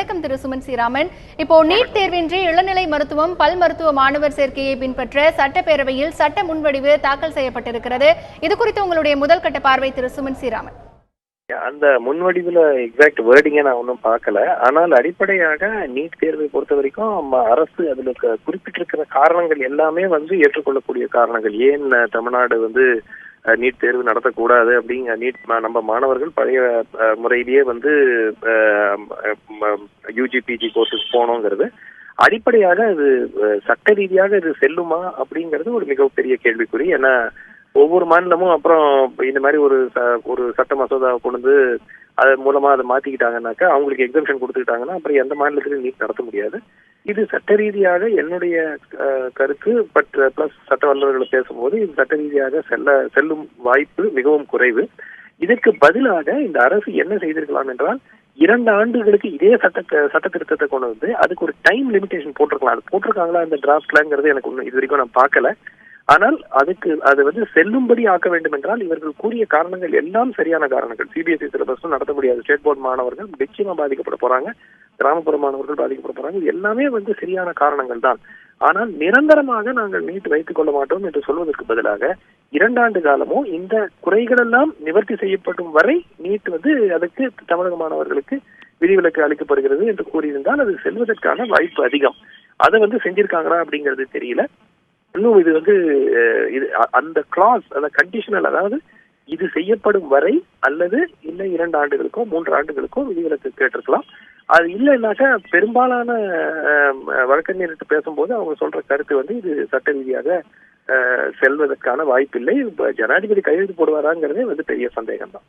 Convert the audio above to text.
வணக்கம் திரு சுமன் ஸ்ரீராமன். இப்போ நீட் தேர்வின்றி இளநிலை மருத்துவம் பல் மருத்துவ மாணவர் சேர்க்கையை பின்பற்ற சட்டப்பேரவையில் சட்ட முன்வடிவு தாக்கல் செய்யப்பட்டிருக்கிறது. இது குறித்து உங்களுடைய முதல் கட்ட பார்வை திரு சுமன் ஸ்ரீராமன். அந்த முன்வடிவுல எக்ஸாக்ட் வேர்டிங்க நான் ஒன்றும் பார்க்கல. ஆனால் அடிப்படையாக நீட் தேர்வை பொறுத்த வரைக்கும் அரசு அதுல குறிப்பிட்டிருக்கிற காரணங்கள் எல்லாமே ஏற்றுக்கொள்ளக்கூடிய காரணங்கள். ஏன் தமிழ்நாடு நீட் தேர்வு நடத்தக்கூடாது அப்படிங்க, நீட் நம்ம மாணவர்கள் பழைய முறையிலேயே யூஜி பிஜி கோர்ஸுக்கு போனோங்கிறது அடிப்படையாக அது சட்ட ரீதியாக இது செல்லுமா அப்படிங்கிறது ஒரு மிகப்பெரிய கேள்விக்குறி. ஏன்னா ஒவ்வொரு மாநிலமும் அப்புறம் இந்த மாதிரி ஒரு சட்ட மசோதாவை கொண்டு அது மூலமா அதை மாத்திக்கிட்டாங்கன்னாக்கா, அவங்களுக்கு எக்ஸம்ஷன் கொடுத்துக்கிட்டாங்கன்னா அப்புறம் எந்த மாநிலத்திலும் நீட் நடத்த முடியாது. இது சட்ட ரீதியாக என்னுடைய கருத்து. பிளஸ் சட்ட வல்லுநர்களை பேசும்போது இது சட்ட ரீதியாக செல்லும் வாய்ப்பு மிகவும் குறைவு. இதற்கு பதிலாக இந்த அரசு என்ன செய்திருக்கலாம் என்றால், 2 ஆண்டுகளுக்கு இதே சட்ட திருத்தத்தை கொண்டு அதுக்கு ஒரு டைம் லிமிடேஷன் போட்டிருக்கலாம். அது போட்டிருக்காங்களா இந்த டிராஃப்ட்லங்கிறது எனக்கு இது வரைக்கும் நான் பார்க்கல. ஆனால் அது செல்லும்படி ஆக்க வேண்டும் என்றால் இவர்கள் கூறிய காரணங்கள் எல்லாம் சரியான காரணங்கள். சிபிஎஸ்இ சிலபஸும் நடத்த முடியாது. ஸ்டேட் போர்டு மாணவர்கள் நிச்சயமா பாதிக்கப்பட போறாங்க, கிராமப்புற மாணவர்கள் பாதிக்கப்பட போறாங்க. இது எல்லாமே சரியான காரணங்கள் தான். ஆனால் நிரந்தரமாக நாங்கள் நீட் வைத்துக் கொள்ள மாட்டோம் என்று சொல்வதற்கு பதிலாக 2 ஆண்டு காலமும் இந்த குறைகள் எல்லாம் நிவர்த்தி செய்யப்படும் வரை நீட் அதுக்கு தமிழக மாணவர்களுக்கு விதிவிலக்கு அளிக்கப்படுகிறது என்று கூறியிருந்தால் அது செல்வதற்கான வாய்ப்பு அதிகம். அதை செஞ்சிருக்காங்களா அப்படிங்கிறது தெரியல. இன்னும் இது அந்த கிளாஸ் அந்த கண்டிஷனல், அதாவது இது செய்யப்படும் வரை அல்லது இல்லை 2 ஆண்டுகளுக்கோ 3 ஆண்டுகளுக்கோ விதிவிலக்கு கேட்டிருக்கலாம். அது இல்லைன்னாக்கா பெரும்பாலான வழக்கறிஞர்கிட்ட பேசும்போது அவங்க சொல்ற கருத்து இது சட்ட ரீதியாக செல்வதற்கான வாய்ப்பு இல்லை. ஜனாதிபதி கையெழுத்து போடுவாராங்கிறதே பெரிய சந்தேகம் தான்.